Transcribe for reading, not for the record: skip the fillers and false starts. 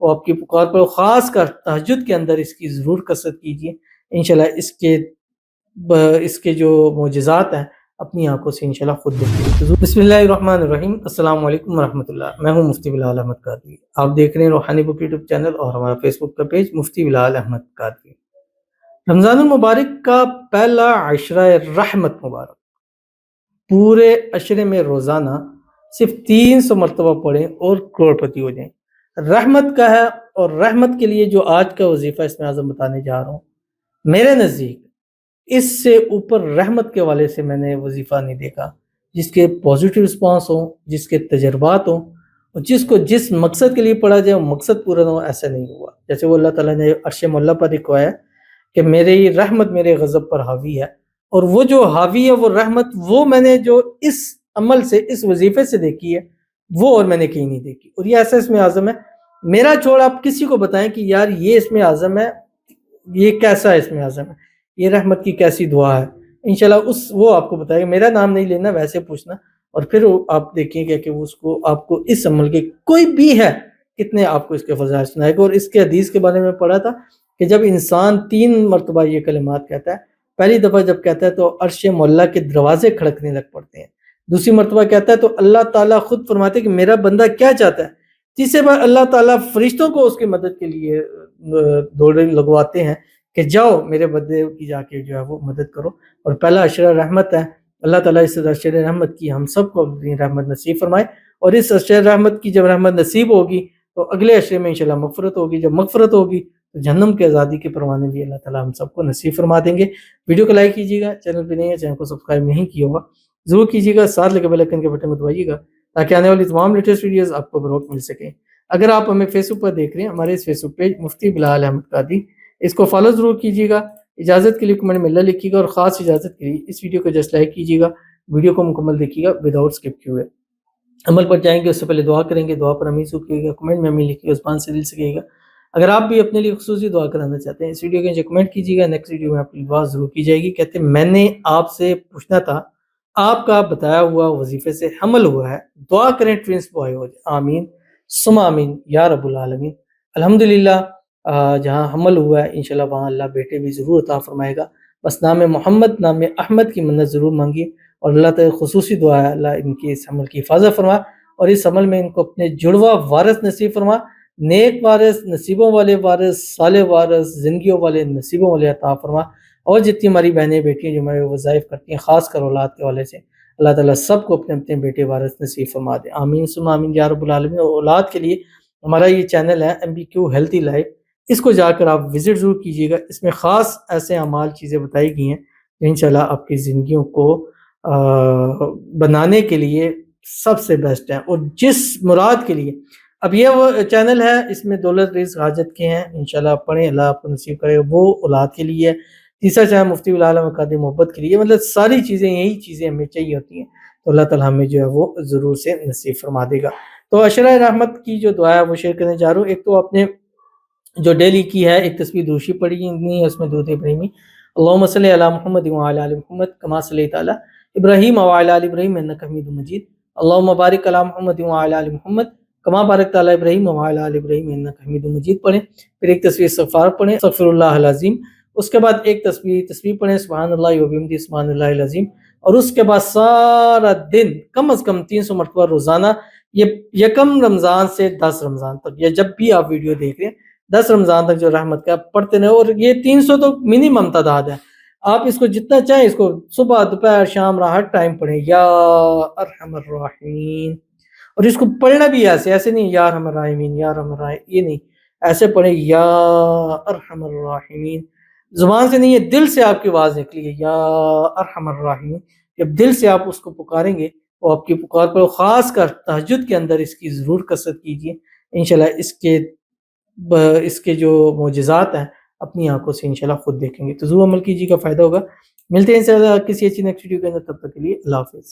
وہ آپ کی پکار پر، خاص کر تہجد کے اندر اس کی ضرور کثرت کیجیے، انشاءاللہ اس کے جو معجزات ہیں اپنی آنکھوں سے انشاءاللہ خود دیکھیں گے۔ بسم اللہ الرحمن الرحیم، السلام علیکم ورحمۃ اللہ۔ میں ہوں مفتی بلال احمد قادری، آپ دیکھ رہے ہیں روحانی بک یوٹیوب چینل اور ہمارا فیس بک کا پیج مفتی بلال احمد قادری۔ رمضان المبارک کا پہلا عشرہ رحمت مبارک، پورے عشرے میں روزانہ صرف 300 مرتبہ پڑھیں اور کروڑپتی ہو جائیں۔ رحمت کا ہے، اور رحمت کے لیے جو آج کا وظیفہ اس میں اعظم بتانے جا رہا ہوں، میرے نزدیک اس سے اوپر رحمت کے والے سے میں نے وظیفہ نہیں دیکھا، جس کے پازیٹیو رسپانس ہوں، جس کے تجربات ہوں، اور جس کو جس مقصد کے لیے پڑھا جائے وہ مقصد پورا نہ ہو، ایسا نہیں ہوا۔ جیسے وہ اللہ تعالیٰ نے عرش معلیٰ پر لکھوایا ہے کہ میری رحمت میرے غضب پر حاوی ہے، اور وہ جو حاوی ہے وہ رحمت، وہ میں نے جو اس عمل سے، اس وظیفے سے دیکھی ہے، وہ اور میں نے کہیں نہیں دیکھی۔ اور یہ ایسا اس میں اعظم ہے، میرا چھوڑ آپ کسی کو بتائیں کہ یار یہ اس میں اعظم ہے، یہ کیسا اس میں اعظم ہے، یہ رحمت کی کیسی دعا ہے، انشاءاللہ وہ آپ کو بتائے گا۔ میرا نام نہیں لینا، ویسے پوچھنا، اور پھر آپ دیکھیں گے کہ اس کو آپ کو اس عمل کے کوئی بھی ہے کتنے آپ کو اس کے فضائل سنائے گا۔ اور اس کے حدیث کے بارے میں پڑھا تھا کہ جب انسان 3 مرتبہ یہ کلمات کہتا ہے، پہلی دفعہ جب کہتا ہے تو عرش معلیٰ کے دروازے کھڑکنے لگ پڑتے ہیں، دوسری مرتبہ کہتا ہے تو اللہ تعالیٰ خود فرماتے ہیں کہ میرا بندہ کیا چاہتا ہے، تیسرے بار اللہ تعالیٰ فرشتوں کو اس کی مدد کے لیے دوڑے لگواتے ہیں کہ جاؤ میرے بندے کی جا کے جو ہے وہ مدد کرو۔ اور پہلا عشرہ رحمت ہے، اللہ تعالیٰ اس عشرہ رحمت کی ہم سب کو اپنی رحمت نصیب فرمائے، اور اس عشرہ رحمت کی جب رحمت نصیب ہوگی تو اگلے عشرے میں انشاءاللہ مغفرت ہوگی، جب مغفرت ہوگی تو جہنم کی آزادی کے پروانے بھی اللہ تعالیٰ ہم سب کو نصیب فرما دیں گے۔ ویڈیو کو لائک کیجیے گا، چینل پہ نہیں ہے چینل کو سبسکرائب نہیں کیا ہوگا ضرور کیجیے گا، ساتھ لگے بیل آئیکن کے بٹن کو دبائیے گا تاکہ آنے والی تمام لیٹسٹ ویڈیوز آپ کو بروقت مل سکیں۔ اگر آپ ہمیں فیس بک پر دیکھ رہے ہیں، ہمارے اس فیس بک پیج مفتی بلال احمد قادری، اس کو فالو ضرور کیجیے گا، اجازت کے لیے کمنٹ میں اللہ لکھیے گا، اور خاص اجازت کے لیے اس ویڈیو کو جسٹ لائک کیجیے گا، ویڈیو کو مکمل دیکھیے گا وداؤٹ اسکپ کیے ہوئے۔ عمل پر جائیں گے اس سے پہلے دعا کریں گے، دعا پر امین سوکھیے گا، کمنٹ میں امین لکھیے گا، زبان سے دل سے کہیے گا۔ اگر آپ بھی اپنے لیے خصوصی دعا کرانا چاہتے ہیں، اس ویڈیو کے نیچے کمنٹ کیجیے گا، نیکسٹ ویڈیو میں آپ کی دعا ضرور کی جائے گی۔ کہتے ہیں میں نے آپ سے پوچھنا تھا، آپ کا بتایا ہوا وظیفے سے حمل ہوا ہے، دعا کریں ٹوینس بوائے ہو جائے، آمین ثم آمین یا رب العالمین۔ الحمدللہ جہاں حمل ہوا ہے انشاءاللہ وہاں اللہ بیٹے بھی ضرور عطا فرمائے گا، بس نام محمد نام احمد کی منت ضرور مانگیے، اور اللہ تعالی خصوصی دعا ہے اللہ ان کی اس عمل کی حفاظت فرما، اور اس عمل میں ان کو اپنے جڑواں وارث نصیب فرما، نیک وارث، نصیبوں والے وارث، صالح وارث، زندگیوں والے، نصیبوں والے عطا فرما۔ اور جتنی ہماری بہنیں بیٹیاں جو ہمارے وظائف کرتی ہیں خاص کر اولاد کے والے سے، اللہ تعالیٰ سب کو اپنے اپنے بیٹے وارث نصیب فرما دے، آمین ثم آمین یا رب العالمین۔ اور اولاد کے لیے ہمارا یہ چینل ہے MBQ ہیلتھی لائف، اس کو جا کر آپ وزٹ ضرور کیجیے گا، اس میں خاص ایسے اعمال چیزیں بتائی گئی ہیں جو انشاءاللہ آپ کی زندگیوں کو بنانے کے لیے سب سے بیسٹ ہیں، اور جس مراد کے لیے اب یہ وہ چینل ہے، اس میں دولت رزق حاجت کے ہیں، انشاءاللہ آپ پڑھیں، اللہ آپ کو نصیب کرے، وہ اولاد کے لیے ہے۔ تیسرا چینل مفتی بلال احمد قادری محبت کے لیے، مطلب ساری چیزیں یہی چیزیں ہمیں چاہیے ہوتی ہیں، تو اللہ تعالیٰ ہمیں جو ہے وہ ضرور سے نصیب فرما دے گا۔ تو عشرہ رحمت کی جو دعا ہے وہ شیئر کرنے جا رہا ہوں۔ ایک تو آپ نے جو ڈیلی کی ہے ایک تسبیح دوشی پڑھی ہے، اس میں درود ابراہیمی، اللہم صلی علی محمد وعلی آل محمد کما صلیت علی ابراہیم وعلی آل ابراہیم انک حمید مجید، اللہم بارک علی محمد وعلی آل محمد کما بارکت علی ابراہیم وعلی آل ابراہیم انک حمید مجید پڑھیں۔ پھر ایک تسبیح استغفار پڑھیں، استغفر اللہ العظیم، اس کے بعد ایک تسبیح پڑھیں سبحان اللہ وبحمدہ سبحان اللہ العظیم، اور اس کے بعد سارا دن کم از کم 300 مرتبہ روزانہ، یہ یکم رمضان سے 10 رمضان تک، یا جب بھی آپ ویڈیو دیکھ رہے ہیں 10 رمضان تک جو رحمت کا پڑھتے رہے، اور یہ 300 تو منیمم تعداد ہے، آپ اس کو جتنا چاہیں اس کو صبح دوپہر شام ہر ٹائم پڑھیں، یا ارحم الراحمین، اور اس کو پڑھنا بھی ایسے نہیں یا ارحم الراحمین یا ارحم الراحمین، یہ نہیں، ایسے پڑھیں یا ارحم الراحمین، زبان سے نہیں ہے دل سے آپ کی آواز نکلی ہے یا ارحم الراحمین، جب دل سے آپ اس کو پکاریں گے وہ آپ کی پکار پر، خاص کر تہجد کے اندر اس کی ضرور کثرت کیجیے، انشاءاللہ اس کے جو معجزات ہیں اپنی آنکھوں سے انشاءاللہ خود دیکھیں گے، تو ضرور عمل کیجیے گا، فائدہ ہوگا۔ ملتے ہیں انشاءاللہ کسی اچھی نیکسٹ ویڈیو کے اندر، تب تک کے لیے اللہ حافظ۔